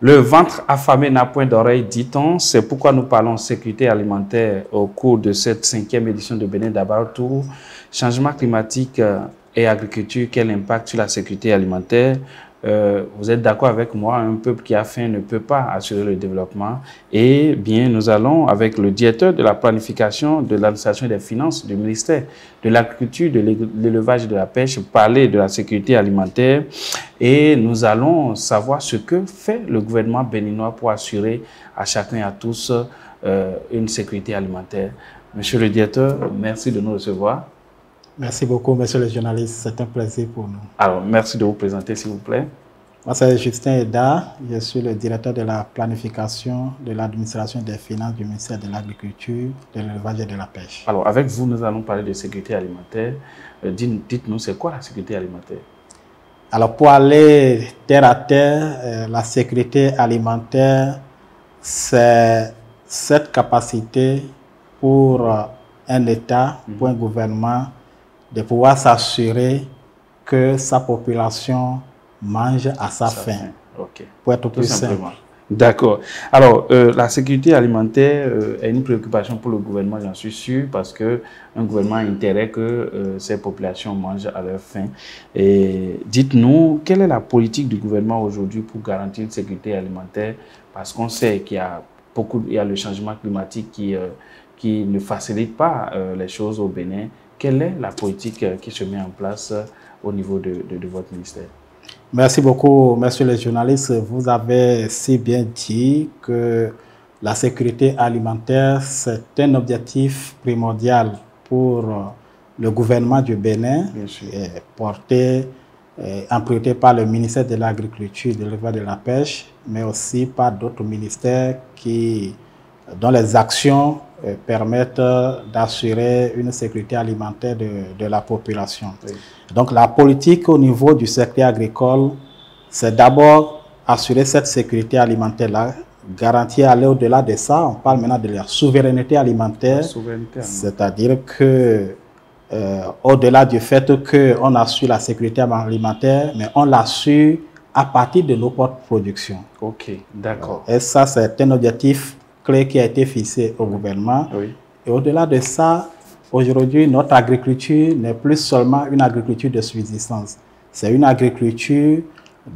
Le ventre affamé n'a point d'oreille, dit-on. C'est pourquoi nous parlons sécurité alimentaire au cours de cette 5e édition de Bénin Dabar Tour. Changement climatique et agriculture, quel impact sur la sécurité alimentaire? Vous êtes d'accord avec moi, un peuple qui a faim ne peut pas assurer le développement. Et bien, nous allons avec le directeur de la planification, de l'administration et des finances du ministère de l'Agriculture, de l'élevage et de la pêche parler de la sécurité alimentaire. Et nous allons savoir ce que fait le gouvernement béninois pour assurer à chacun et à tous une sécurité alimentaire. Monsieur le directeur, merci de nous recevoir. Merci beaucoup, monsieur le journaliste. C'est un plaisir pour nous. Alors, merci de vous présenter, s'il vous plaît. Moi, c'est Justin Eda. Je suis le directeur de la planification, de l'administration des finances du ministère de l'Agriculture, de l'élevage et de la pêche. Alors, avec vous, nous allons parler de sécurité alimentaire. Dites-nous, c'est quoi la sécurité alimentaire? Alors, pour aller terre à terre, la sécurité alimentaire, c'est cette capacité pour un État, pour un gouvernement, de pouvoir s'assurer que sa population mange à sa faim. Okay. Pour être plus simple. D'accord. Alors, la sécurité alimentaire est une préoccupation pour le gouvernement, j'en suis sûr, parce qu'un gouvernement a intérêt que ces populations mangent à leur faim. Et dites-nous, quelle est la politique du gouvernement aujourd'hui pour garantir une sécurité alimentaire? Parce qu'on sait qu'il y a le changement climatique qui ne facilite pas les choses au Bénin. Quelle est la politique qui se met en place au niveau de votre ministère? Merci beaucoup, monsieur le journaliste. Vous avez si bien dit que la sécurité alimentaire, c'est un objectif primordial pour le gouvernement du Bénin, porté en priorité par le ministère de l'Agriculture, de l'élevage et de la pêche, mais aussi par d'autres ministères dont les actions permettent d'assurer une sécurité alimentaire de la population. Oui. Donc la politique au niveau du secteur agricole, c'est d'abord assurer cette sécurité alimentaire-là, garantir aller au-delà de ça. On parle maintenant de la souveraineté alimentaire, c'est-à-dire que au-delà du fait qu'on assure la sécurité alimentaire, mais on l'assure à partir de nos propres productions. Ok, d'accord. Et ça, c'est un objectif clé qui a été fixé au gouvernement. Oui. Et au-delà de ça, aujourd'hui, notre agriculture n'est plus seulement une agriculture de subsistance. C'est une agriculture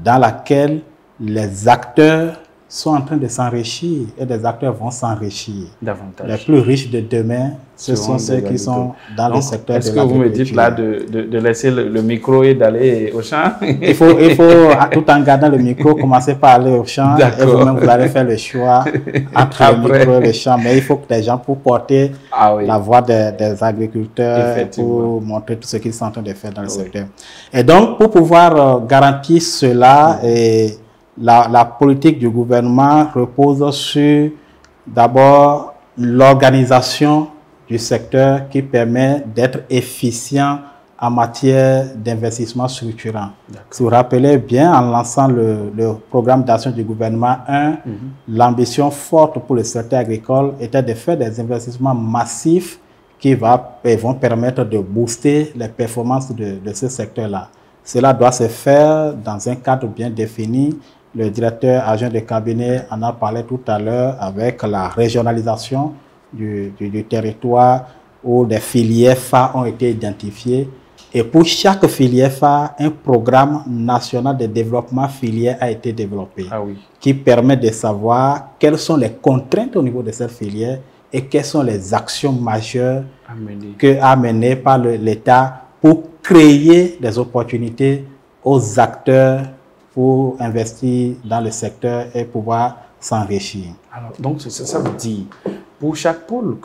dans laquelle les acteurs sont en train de s'enrichir et des acteurs vont s'enrichir. Davantage. Les plus riches de demain, ce sont ceux qui sont dans le secteur de l'agriculture. Est-ce que vous me dites là de laisser le micro et d'aller au champ? Il faut, tout en gardant le micro, commencer par aller au champ. Et vous-même, vous allez faire le choix entre le micro et le champ. Mais il faut que des gens, pour porter la voix des agriculteurs, pour montrer tout ce qu'ils sont en train de faire dans le secteur. Et donc, pour pouvoir garantir cela, la politique du gouvernement repose sur d'abord l'organisation du secteur qui permet d'être efficient en matière d'investissement structurant. Si vous vous rappelez bien, en lançant le programme d'action du gouvernement 1, l'ambition forte pour le secteur agricole était de faire des investissements massifs qui vont permettre de booster les performances de ce secteur-là. Cela doit se faire dans un cadre bien défini. Le directeur adjoint de cabinet en a parlé tout à l'heure avec la régionalisation du territoire où des filières phares ont été identifiées. Et pour chaque filière phare, un programme national de développement filière a été développé qui permet de savoir quelles sont les contraintes au niveau de cette filière et quelles sont les actions majeures à mener par l'État pour créer des opportunités aux acteurs pour investir dans le secteur et pouvoir s'enrichir. Donc, ça veut dire, pour chaque pôle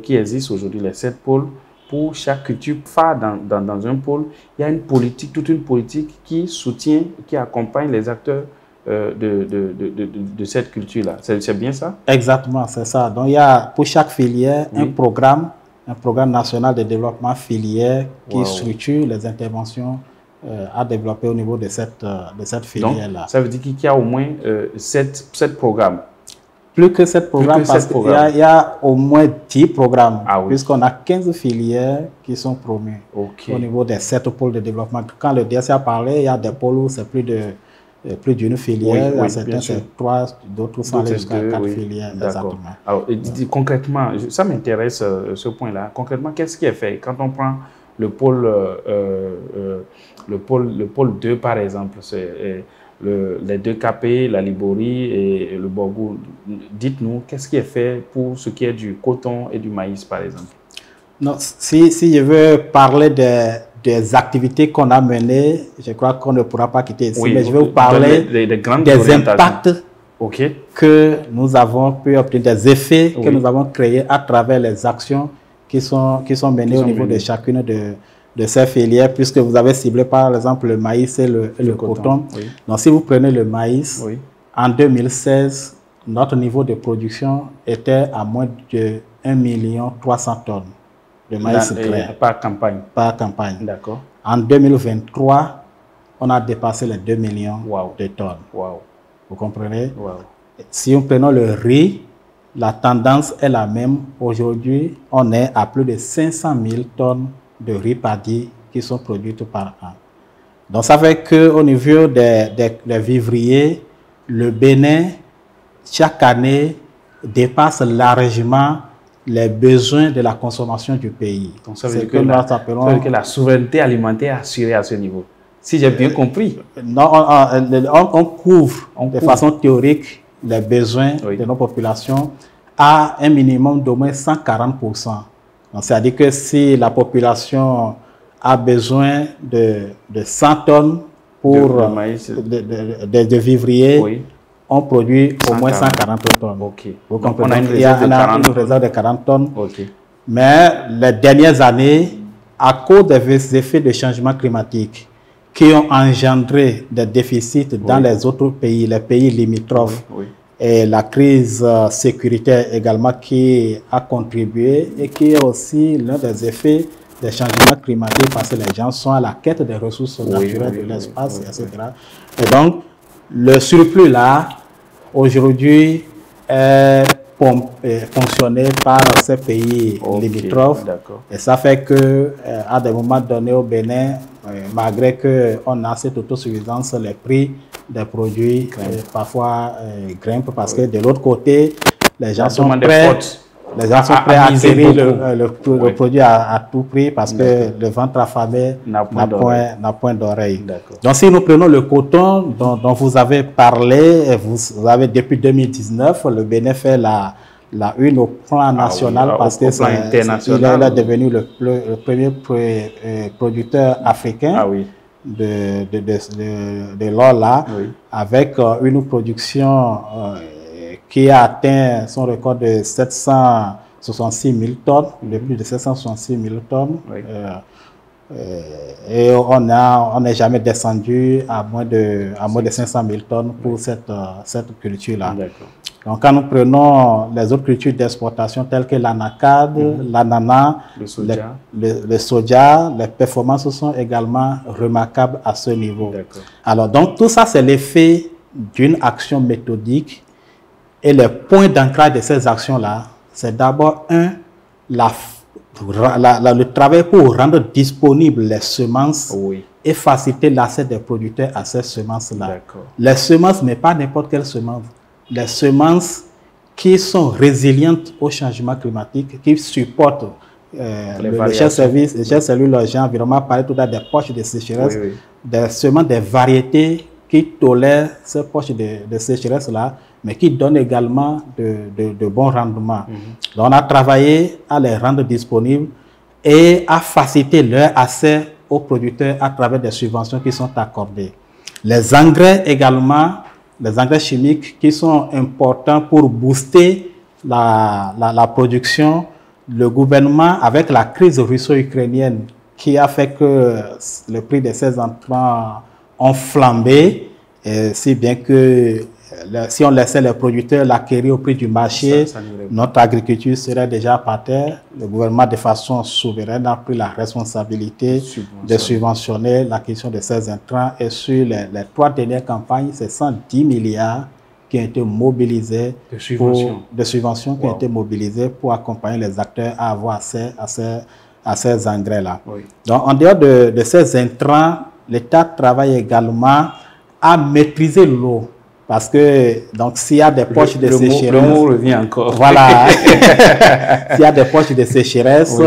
qui existe aujourd'hui, les 7 pôles, pour chaque culture phare dans un pôle, il y a une politique, toute une politique qui soutient, qui accompagne les acteurs de cette culture-là. C'est bien ça? Exactement, c'est ça. Donc, il y a pour chaque filière un programme national de développement filière qui structure les interventions à développer au niveau de cette filière-là. Donc, ça veut dire qu'il y a au moins 7 programmes. Plus que 7 programmes, parce qu'il y a au moins 10 programmes, puisqu'on a 15 filières qui sont promues au niveau des 7 pôles de développement. Quand le DSC a parlé, il y a des pôles où c'est plus de plus d'une filière, dans certains c'est 3, d'autres sont allés jusqu'à 4 filières. Exactement. Alors, concrètement, ça m'intéresse ce point-là. Concrètement, qu'est-ce qui est fait quand on prend le pôle 2 par exemple, c'est les 2 KP, la Libori et le Borgou. Dites-nous, qu'est-ce qui est fait pour ce qui est du coton et du maïs par exemple? Non, si je veux parler des activités qu'on a menées, je crois qu'on ne pourra pas quitter ici, mais je vais vous parler des impacts que nous avons pu obtenir, des effets que nous avons créés à travers les actions qui sont menées au niveau de chacune de ces filières, puisque vous avez ciblé par exemple le maïs et le coton. Donc si vous prenez le maïs, en 2016, notre niveau de production était à moins de 1 300 000 tonnes. De maïs clair. Par campagne. Par campagne. D'accord. En 2023, on a dépassé les 2 millions de tonnes. Vous comprenez? Si nous prenons le riz, la tendance est la même. Aujourd'hui, on est à plus de 500 000 tonnes de riz paddy qui sont produites par an. Donc ça fait qu'au niveau des vivriers, le Bénin, chaque année, dépasse largement les besoins de la consommation du pays. C'est que nous appelons que la souveraineté alimentaire est assurée à ce niveau. Si j'ai bien compris. Non, on couvre de façon théorique les besoins de nos populations à un minimum d'au moins 140%. C'est-à-dire que si la population a besoin de 100 tonnes pour de vivriers, on produit au moins 140 tonnes. Vous comprenez? Il y a une réserve de 40 tonnes. Mais les dernières années, à cause des effets de changement climatique qui ont engendré des déficits dans les autres pays, les pays limitrophes, et la crise sécuritaire également qui a contribué et qui est aussi l'un des effets des changements climatiques parce que les gens sont à la quête des ressources naturelles de l'espace, etc. Et donc, le surplus là, aujourd'hui, est fonctionné par ces pays limitrophes. Et ça fait que à des moments donnés au Bénin, malgré qu'on a cette autosuffisance, les prix des produits parfois grimpent parce que de l'autre côté, les gens sont prêts à acquérir le produit à tout prix parce que le ventre affamé n'a point d'oreille. Donc si nous prenons le coton dont vous avez parlé, vous avez depuis 2019, le Bénin fait la une au plan national parce que il est devenu le premier producteur africain de l'or là, avec une production qui a atteint son record de 766 000 tonnes, de plus de 766 000 tonnes. Et on n'est jamais descendu à moins de 500 000 tonnes pour cette culture-là. Donc, quand nous prenons les autres cultures d'exportation telles que l'anacade, l'ananas, le soja, les performances sont également remarquables à ce niveau. Alors, donc, tout ça, c'est l'effet d'une action méthodique. Et le point d'ancrage de ces actions-là, c'est d'abord, le travail pour rendre disponibles les semences et faciliter l'accès des producteurs à ces semences-là. Les semences, mais pas n'importe quelle semence. Les semences qui sont résilientes au changement climatique, qui supportent le chef service logis environnement parlait tout à l'heure des poches de sécheresse, des semences, des variétés qui tolèrent ces poches de sécheresse-là, mais qui donnent également de bons rendements. Donc, on a travaillé à les rendre disponibles et à faciliter leur accès aux producteurs à travers des subventions qui sont accordées. Les engrais également, les engrais chimiques qui sont importants pour booster la production. Le gouvernement, avec la crise russo-ukrainienne qui a fait que le prix de ces intrants ont flambé, si bien que si on laissait les producteurs l'acquérir au prix du marché, notre agriculture serait déjà par terre. Le gouvernement, de façon souveraine, a pris la responsabilité de subventionner l'acquisition de ces intrants. Et sur les 3 dernières campagnes, c'est 110 milliards qui ont été mobilisés de subventions qui ont été mobilisées pour accompagner les acteurs à avoir accès à ces engrais-là. Donc, en dehors de ces intrants, l'État travaille également à maîtriser l'eau. Parce que, donc, s'il y a des poches de sécheresse... Le mot revient encore. Voilà. S'il y a des poches de sécheresse, oui.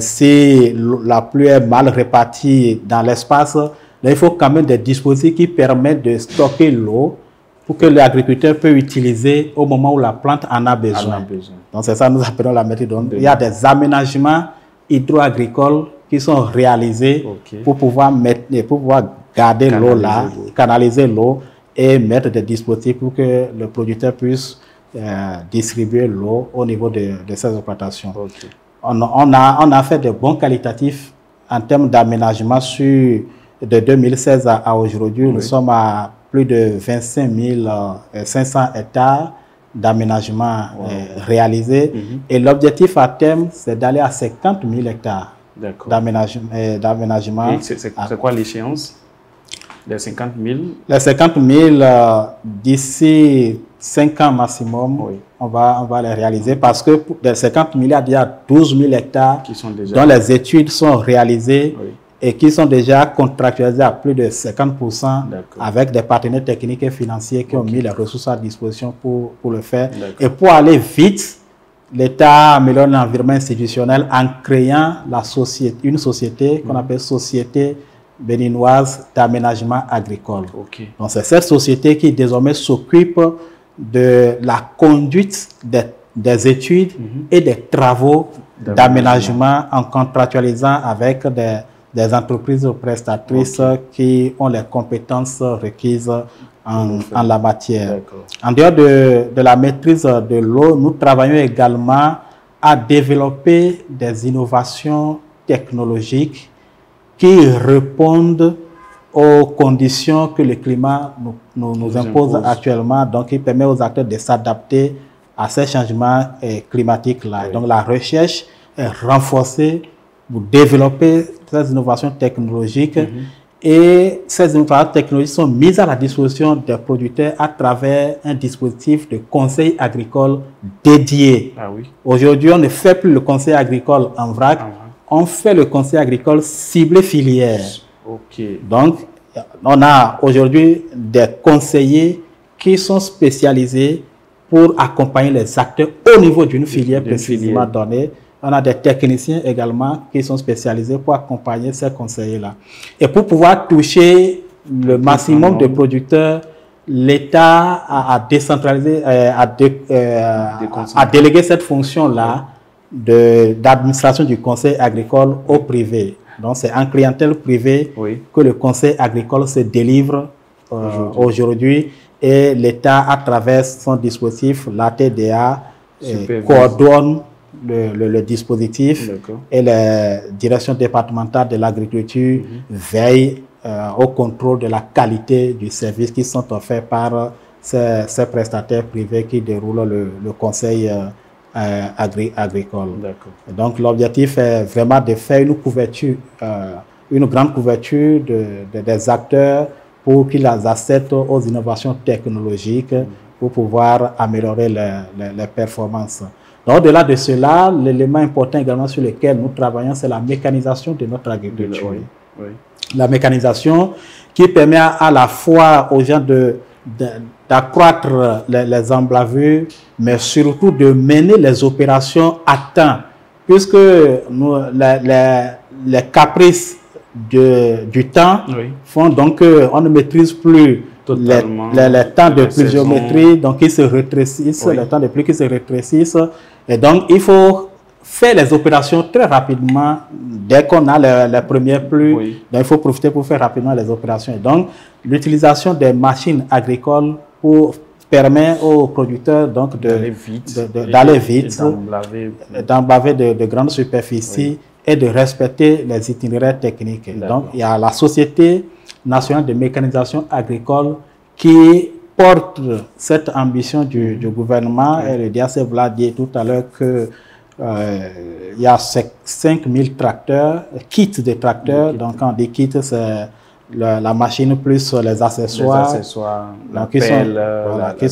Si la pluie est mal répartie dans l'espace, il faut quand même des dispositifs qui permettent de stocker l'eau pour que l'agriculteur puisse utiliser au moment où la plante en a besoin. Donc, c'est ça que nous appelons la maîtrise. Donc, il y a des aménagements hydro-agricoles qui sont réalisés pour pouvoir garder l'eau là, canaliser l'eau et mettre des dispositifs pour que le producteur puisse distribuer l'eau au niveau de ses exploitations. On a fait de bons qualitatifs en termes d'aménagement de 2016 à aujourd'hui. Nous sommes à plus de 25 500 hectares d'aménagement réalisés. Et l'objectif à terme, c'est d'aller à 50 000 hectares d'aménagement. C'est quoi l'échéance? Les 50 000? Les 50 000, d'ici 5 ans maximum, on va les réaliser parce que pour les 50 000, il y a 12 000 hectares dont les études sont réalisées et qui sont déjà contractualisés à plus de 50% avec des partenaires techniques et financiers qui ont mis les ressources à disposition pour le faire. Et pour aller vite, l'État améliore l'environnement institutionnel en créant une société qu'on appelle Société béninoise d'aménagement agricole. Donc c'est cette société qui désormais s'occupe de la conduite des études et des travaux d'aménagement en contractualisant avec des entreprises prestatrices qui ont les compétences requises en la matière. En dehors de la maîtrise de l'eau, nous travaillons également à développer des innovations technologiques qui répondent aux conditions que le climat nous impose actuellement, donc qui permet aux acteurs de s'adapter à ces changements climatiques-là. Donc la recherche est renforcée pour développer ces innovations technologiques et ces innovations technologiques sont mises à la disposition des producteurs à travers un dispositif de conseil agricole dédié. Aujourd'hui, on ne fait plus le conseil agricole en vrac, on fait le conseil agricole ciblé filière. Donc, on a aujourd'hui des conseillers qui sont spécialisés pour accompagner les acteurs au niveau d'une filière précisément donnée. On a des techniciens également qui sont spécialisés pour accompagner ces conseillers-là. Et pour pouvoir toucher le maximum de producteurs, l'État a décentralisé, a délégué cette fonction-là d'administration du conseil agricole au privé. Donc, c'est en clientèle privée que le conseil agricole se délivre aujourd'hui et l'État, à travers son dispositif, l'ATDA, coordonne le dispositif et la direction départementale de l'agriculture veille au contrôle de la qualité du service qui sont offerts par ces prestataires privés qui déroulent le conseil agricole. Donc l'objectif est vraiment de faire une couverture, une grande couverture des acteurs pour qu'ils accèdent aux innovations technologiques pour pouvoir améliorer les performances. Au-delà de cela, l'élément important également sur lequel nous travaillons, c'est la mécanisation de notre agriculture. La mécanisation qui permet à la fois aux gens d'accroître les emblavures, mais surtout de mener les opérations à temps, puisque les caprices du temps font donc qu'on ne maîtrise plus les temps de pluviométrie, donc ils se rétrécissent, les temps de pluie qui se rétrécissent, et donc il faut faire les opérations très rapidement dès qu'on a les premières pluies. Donc il faut profiter pour faire rapidement les opérations. Et donc l'utilisation des machines agricoles permet aux producteurs donc d'aller vite, d'emblaver de grandes superficies et de respecter les itinéraires techniques. Donc il y a la Société nationale de mécanisation agricole qui porte cette ambition du gouvernement. Et le DAC l'a dit tout à l'heure que il y a 5 000 tracteurs, kits de tracteurs. Donc quand on dit kits, c'est la machine plus les accessoires, qui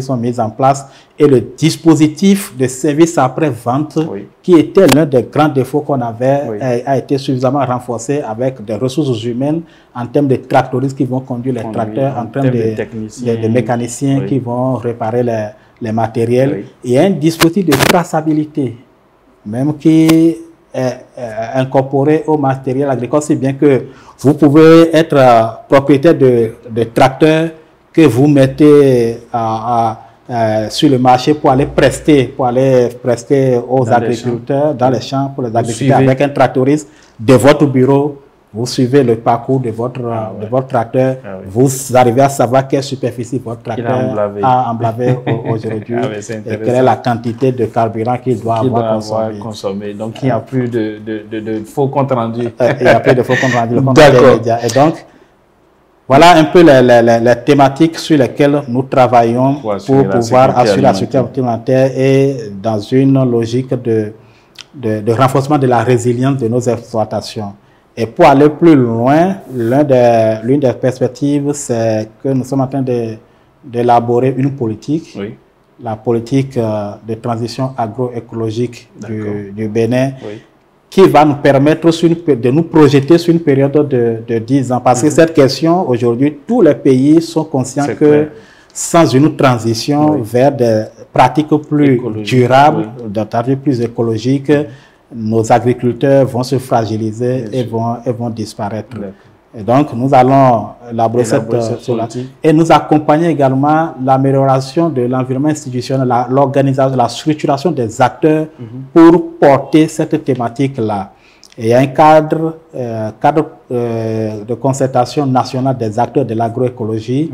sont mis en place, et le dispositif de service après-vente, qui était l'un des grands défauts qu'on avait, a été suffisamment renforcé avec des ressources humaines en termes de tractoristes qui vont conduire les tracteurs, en termes de mécaniciens qui vont réparer les matériels, et un dispositif de traçabilité, même qui est incorporé au matériel agricole, si bien que vous pouvez être propriétaire de tracteurs que vous mettez sur le marché pour aller prester aux agriculteurs dans les champs, pour les agriculteurs avec un tractoriste de votre bureau. Vous suivez le parcours de votre tracteur, vous arrivez à savoir quelle superficie votre tracteur a emblavé aujourd'hui, et quelle est la quantité de carburant qu'il doit avoir consommé. Donc, il n'y a plus de faux comptes rendus. Il n'y a plus de faux comptes rendus. D'accord. Et donc, voilà un peu les thématiques sur lesquelles nous travaillons pour pouvoir assurer la sécurité alimentaire et dans une logique de renforcement de la résilience de nos exploitations. Et pour aller plus loin, l'une des perspectives, c'est que nous sommes en train d'élaborer une politique, la politique de transition agroécologique du Bénin, qui va nous permettre de nous projeter sur une période de 10 ans. Parce que cette question, aujourd'hui, tous les pays sont conscients que sans une transition vers des pratiques plus durables, plus écologiques, nos agriculteurs vont se fragiliser et vont disparaître. Et donc, nous allons élaborer cette politique et nous accompagner également l'amélioration de l'environnement institutionnel, l'organisation, la structuration des acteurs pour porter cette thématique-là. Et il y a un cadre de concertation nationale des acteurs de l'agroécologie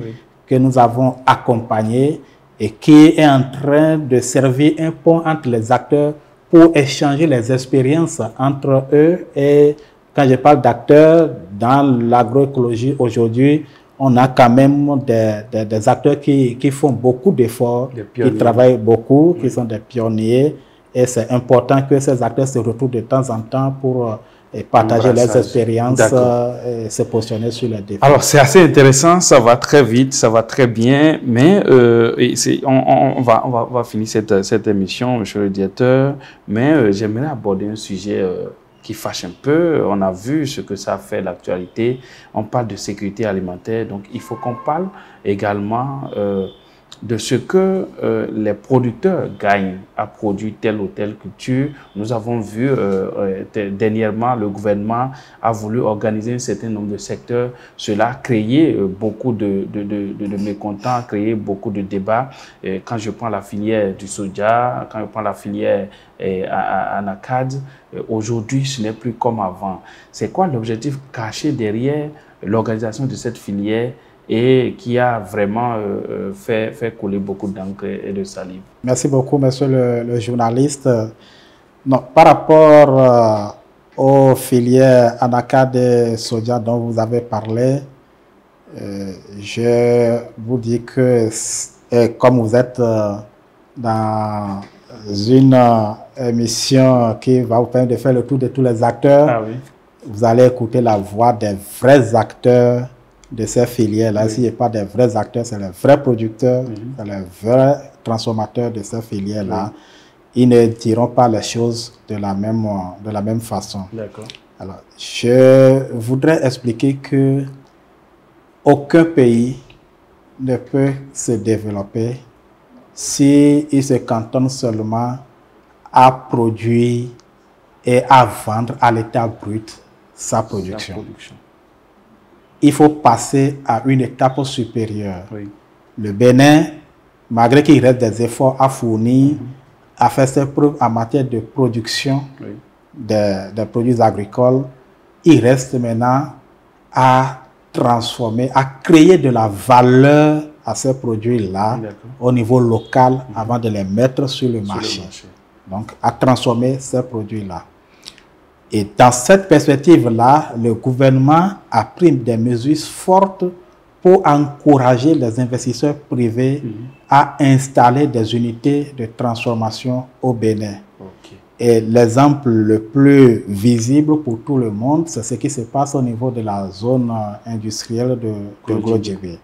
que nous avons accompagné et qui est en train de servir un pont entre les acteurs pour échanger les expériences entre eux. Et quand je parle d'acteurs dans l'agroécologie aujourd'hui, on a quand même des acteurs qui font beaucoup d'efforts, qui travaillent beaucoup, qui sont des pionniers. Et c'est important que ces acteurs se retrouvent de temps en temps pour partager leurs expériences et se positionner sur les défis. Alors, c'est assez intéressant, ça va très vite, ça va très bien, mais on va finir cette émission, monsieur le directeur, mais j'aimerais aborder un sujet qui fâche un peu. On a vu ce que ça fait l'actualité. On parle de sécurité alimentaire, donc il faut qu'on parle également de ce que les producteurs gagnent à produire telle ou telle culture. Nous avons vu dernièrement, le gouvernement a voulu organiser un certain nombre de secteurs. Cela a créé beaucoup de mécontents, créé beaucoup de débats. Quand je prends la filière du soja, quand je prends la filière Anacad, aujourd'hui, ce n'est plus comme avant. C'est quoi l'objectif caché derrière l'organisation de cette filière et qui a vraiment fait couler beaucoup d'encre et de salive? Merci beaucoup, monsieur le journaliste. Non, par rapport aux filières Anacad et soja dont vous avez parlé, je vous dis que comme vous êtes dans une émission qui va vous permettre de faire le tour de tous les acteurs, vous allez écouter la voix des vrais acteurs de ces filières-là. S'il n'y a pas des vrais acteurs, c'est les vrais producteurs, c'est les vrais transformateurs de ces filières-là. Ils ne diront pas les choses de la même façon. D'accord. Alors, je voudrais expliquer que aucun pays ne peut se développer s'il se cantonne seulement à produire et à vendre à l'état brut sa production. Il faut passer à une étape supérieure. Le Bénin, malgré qu'il reste des efforts à fournir, a fait ses preuves en matière de production des produits agricoles. Il reste maintenant à transformer, à créer de la valeur à ces produits-là au niveau local avant de les mettre sur le marché. Donc, à transformer ces produits-là. Et dans cette perspective-là, le gouvernement a pris des mesures fortes pour encourager les investisseurs privés à installer des unités de transformation au Bénin. Et l'exemple le plus visible pour tout le monde, c'est ce qui se passe au niveau de la zone industrielle de Grodjebe,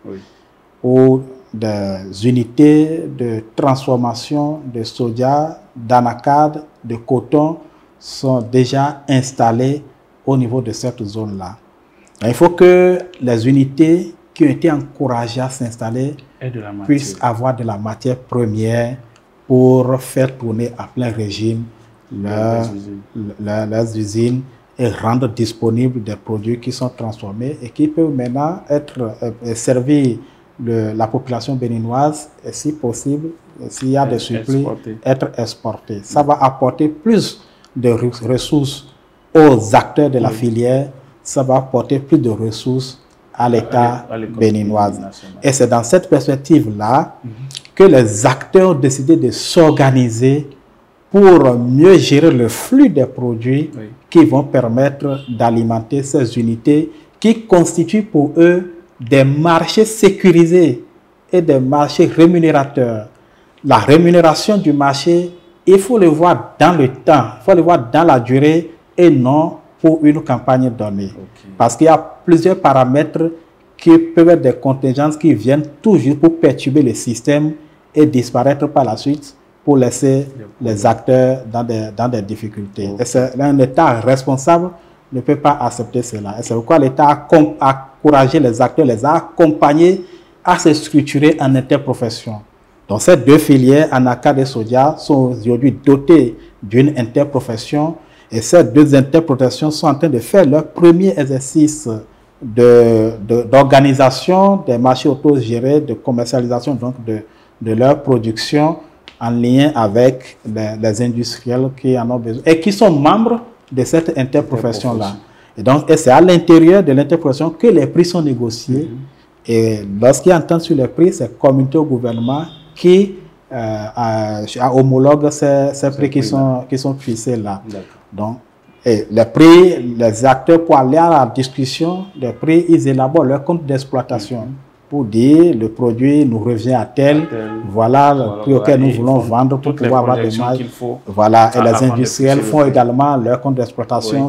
où des unités de transformation de soja, d'anacarde, de coton sont déjà installées au niveau de cette zone-là. Il faut que les unités qui ont été encouragées à s'installer puissent avoir de la matière première pour faire tourner à plein régime leurs usines et rendre disponibles des produits qui sont transformés et qui peuvent maintenant servir la population béninoise et si possible, s'il y a des surplus, être exportés. Ça va apporter plus de ressources aux acteurs de la filière, ça va apporter plus de ressources à l'État béninois. Et c'est dans cette perspective-là que les acteurs ont décidé de s'organiser pour mieux gérer le flux des produits qui vont permettre d'alimenter ces unités qui constituent pour eux des marchés sécurisés et des marchés rémunérateurs. La rémunération du marché, il faut le voir dans le temps, il faut le voir dans la durée et non pour une campagne donnée. Parce qu'il y a plusieurs paramètres qui peuvent être des contingences qui viennent toujours pour perturber le système et disparaître par la suite pour laisser les acteurs dans des difficultés. Et un État responsable ne peut pas accepter cela. Et c'est pourquoi l'État a encouragé les acteurs, les a accompagnés à se structurer en interprofession. Donc ces deux filières, anacarde et soja, sont aujourd'hui dotées d'une interprofession et ces deux interprofessions sont en train de faire leur premier exercice d'organisation des marchés autogérés, de commercialisation donc de leur production en lien avec les industriels qui en ont besoin et qui sont membres de cette interprofession-là. Et donc, c'est à l'intérieur de l'interprofession que les prix sont négociés. Et lorsqu'il y a entente sur les prix, c'est communauté au gouvernement qui homologue ces prix qui sont fixés là. Donc, et les prix, les acteurs, pour aller à la discussion des prix, ils élaborent leur compte d'exploitation pour dire le produit nous revient à tel, voilà le prix auquel nous voulons vendre pour pouvoir avoir des marges. Voilà, et les industriels font également leur compte d'exploitation,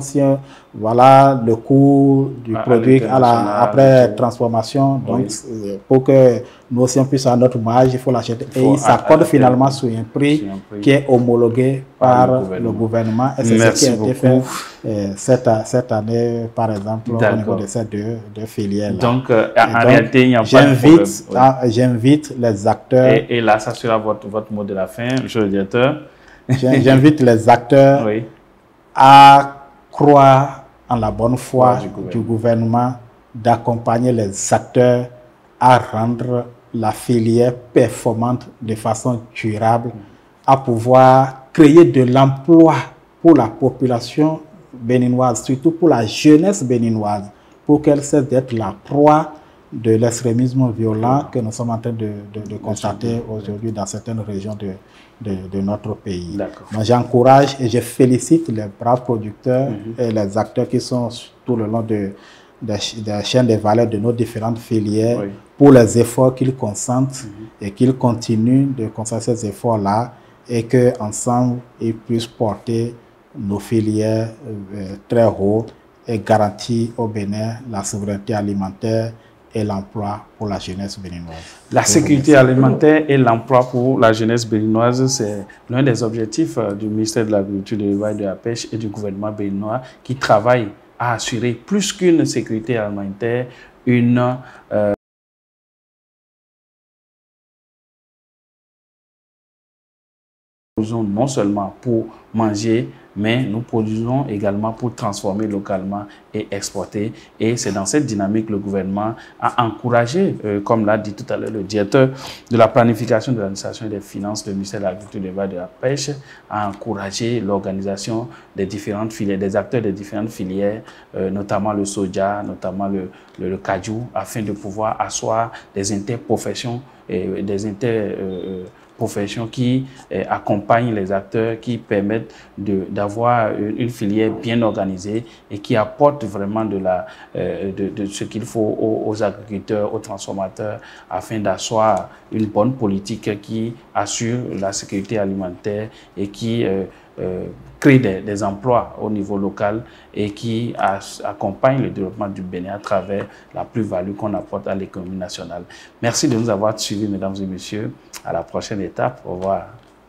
voilà le coût du produit après transformation. Donc, pour que nous aussi on puisse avoir notre marge, il faut l'acheter. Et ils s'accordent finalement sur un prix qui est homologué par le gouvernement. Et c'est ce qui a été fait cette année, par exemple, au niveau de ces deux filières. Donc, en réalité, il n'y a pas de problème. J'invite les acteurs. Et là, ça sera votre mot de la fin, monsieur le directeur. J'invite les acteurs à croire en la bonne foi du gouvernement, d'accompagner les acteurs à rendre la filière performante de façon durable, à pouvoir créer de l'emploi pour la population béninoise, surtout pour la jeunesse béninoise, pour qu'elle cesse d'être la proie de l'extrémisme violent que nous sommes en train de constater aujourd'hui dans certaines régions de notre pays. Donc j'encourage et je félicite les braves producteurs et les acteurs qui sont tout le long des chaînes de valeur de nos différentes filières pour les efforts qu'ils consentent et qu'ils continuent de consentir ces efforts-là et qu'ensemble ils puissent porter nos filières très haut et garantir au Bénin la souveraineté alimentaire et l'emploi pour la jeunesse béninoise. La sécurité alimentaire et l'emploi pour la jeunesse béninoise, c'est l'un des objectifs du ministère de l'Agriculture, de l'Élevage et de la Pêche et du gouvernement béninois qui travaille à assurer plus qu'une sécurité alimentaire, une non seulement pour manger, mais nous produisons également pour transformer localement et exporter. Et c'est dans cette dynamique que le gouvernement a encouragé, comme l'a dit tout à l'heure le directeur de la planification de l'administration et des finances, le ministère de l'Agriculture, de l'Élevage et de la Pêche, a encouragé l'organisation des différentes filières, des acteurs des différentes filières, notamment le soja, notamment le cajou, afin de pouvoir asseoir des interprofessions et des profession qui accompagne les acteurs, qui permettent d'avoir une filière bien organisée et qui apporte vraiment de ce qu'il faut aux agriculteurs, aux transformateurs, afin d'asseoir une bonne politique qui assure la sécurité alimentaire et qui crée des emplois au niveau local et qui accompagne le développement du Bénin à travers la plus-value qu'on apporte à l'économie nationale. Merci de nous avoir suivis, mesdames et messieurs. À la prochaine étape. Au revoir.